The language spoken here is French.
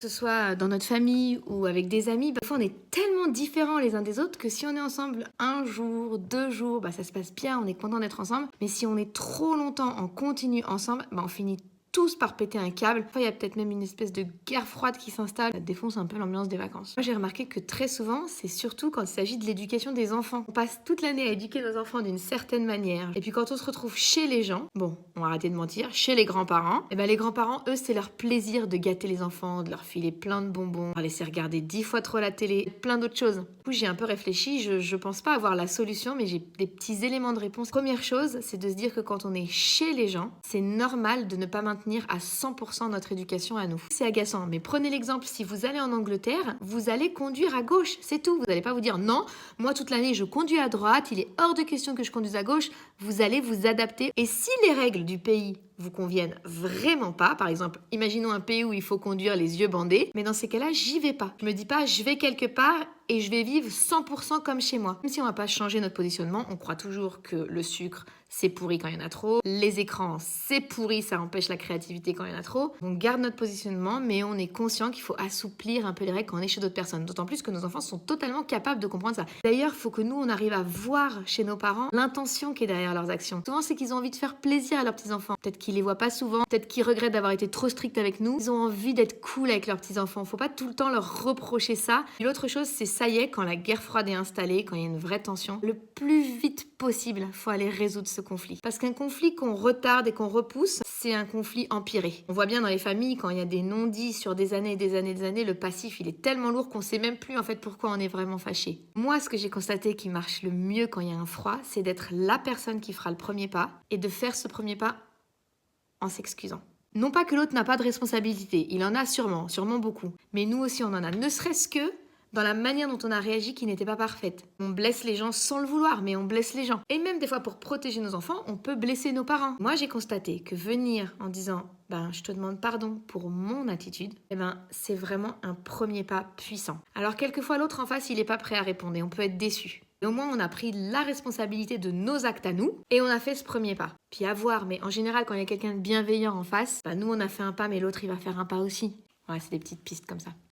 Que ce soit dans notre famille ou avec des amis, parfois on est tellement différents les uns des autres que si on est ensemble un jour, 2 jours, ça se passe bien, on est content d'être ensemble. Mais si on est trop longtemps en continu ensemble, on finit tous par péter un câble. Parfois, il y a peut-être même une espèce de guerre froide qui s'installe. Ça défonce un peu l'ambiance des vacances. Moi, j'ai remarqué que très souvent, c'est surtout quand il s'agit de l'éducation des enfants. On passe toute l'année à éduquer nos enfants d'une certaine manière. Et puis quand on se retrouve chez les gens, bon, on va arrêter de mentir, chez les grands-parents, les grands-parents, eux, c'est leur plaisir de gâter les enfants, de leur filer plein de bonbons, de leur laisser regarder 10 fois trop la télé, plein d'autres choses. Du coup, j'ai un peu réfléchi, je pense pas avoir la solution, mais j'ai des petits éléments de réponse. Première chose, c'est de se dire que quand on est chez les gens, c'est normal de ne pas maintenir à 100% notre éducation à nous. C'est agaçant, mais prenez l'exemple, si vous allez en Angleterre, vous allez conduire à gauche, c'est tout. Vous n'allez pas vous dire non, moi toute l'année je conduis à droite, il est hors de question que je conduise à gauche. Vous allez vous adapter. Et si les règles du pays vous conviennent vraiment pas, par exemple, imaginons un pays où il faut conduire les yeux bandés, mais dans ces cas-là, j'y vais pas. Je me dis pas, je vais quelque part et je vais vivre 100% comme chez moi. Même si on va pas changer notre positionnement, on croit toujours que le sucre, c'est pourri quand il y en a trop. Les écrans, c'est pourri, ça empêche la créativité quand il y en a trop. On garde notre positionnement, mais on est conscient qu'il faut assouplir un peu les règles quand on est chez d'autres personnes. D'autant plus que nos enfants sont totalement capables de comprendre ça. D'ailleurs, il faut que nous, on arrive à voir chez nos parents l'intention qui est derrière leurs actions. Souvent, c'est qu'ils ont envie de faire plaisir à leurs petits-enfants. Peut-être qu'ils les voient pas souvent, peut-être qu'ils regrettent d'avoir été trop stricts avec nous. Ils ont envie d'être cool avec leurs petits-enfants. Faut pas tout le temps leur reprocher ça. Et l'autre chose, c'est ça y est, quand la guerre froide est installée, quand il y a une vraie tension, le plus vite possible, faut aller résoudre ce conflit. Parce qu'un conflit qu'on retarde et qu'on repousse, c'est un conflit empiré. On voit bien dans les familles, quand il y a des non-dits sur des années et des années et des années, le passif, il est tellement lourd qu'on sait même plus en fait pourquoi on est vraiment fâché. Moi, ce que j'ai constaté qui marche le mieux quand il y a un froid, c'est d'être la personne qui fera le premier pas et de faire ce premier pas en s'excusant. Non pas que l'autre n'a pas de responsabilité, il en a sûrement beaucoup. Mais nous aussi on en a, ne serait-ce que dans la manière dont on a réagi qui n'était pas parfaite. On blesse les gens sans le vouloir, mais on blesse les gens. Et même des fois pour protéger nos enfants, on peut blesser nos parents. Moi j'ai constaté que venir en disant je te demande pardon pour mon attitude, c'est vraiment un premier pas puissant. Alors quelquefois l'autre en face il n'est pas prêt à répondre et on peut être déçu. Et au moins, on a pris la responsabilité de nos actes à nous et on a fait ce premier pas. Puis à voir, mais en général, quand il y a quelqu'un de bienveillant en face, nous, on a fait un pas, mais l'autre, il va faire un pas aussi. Ouais, c'est des petites pistes comme ça.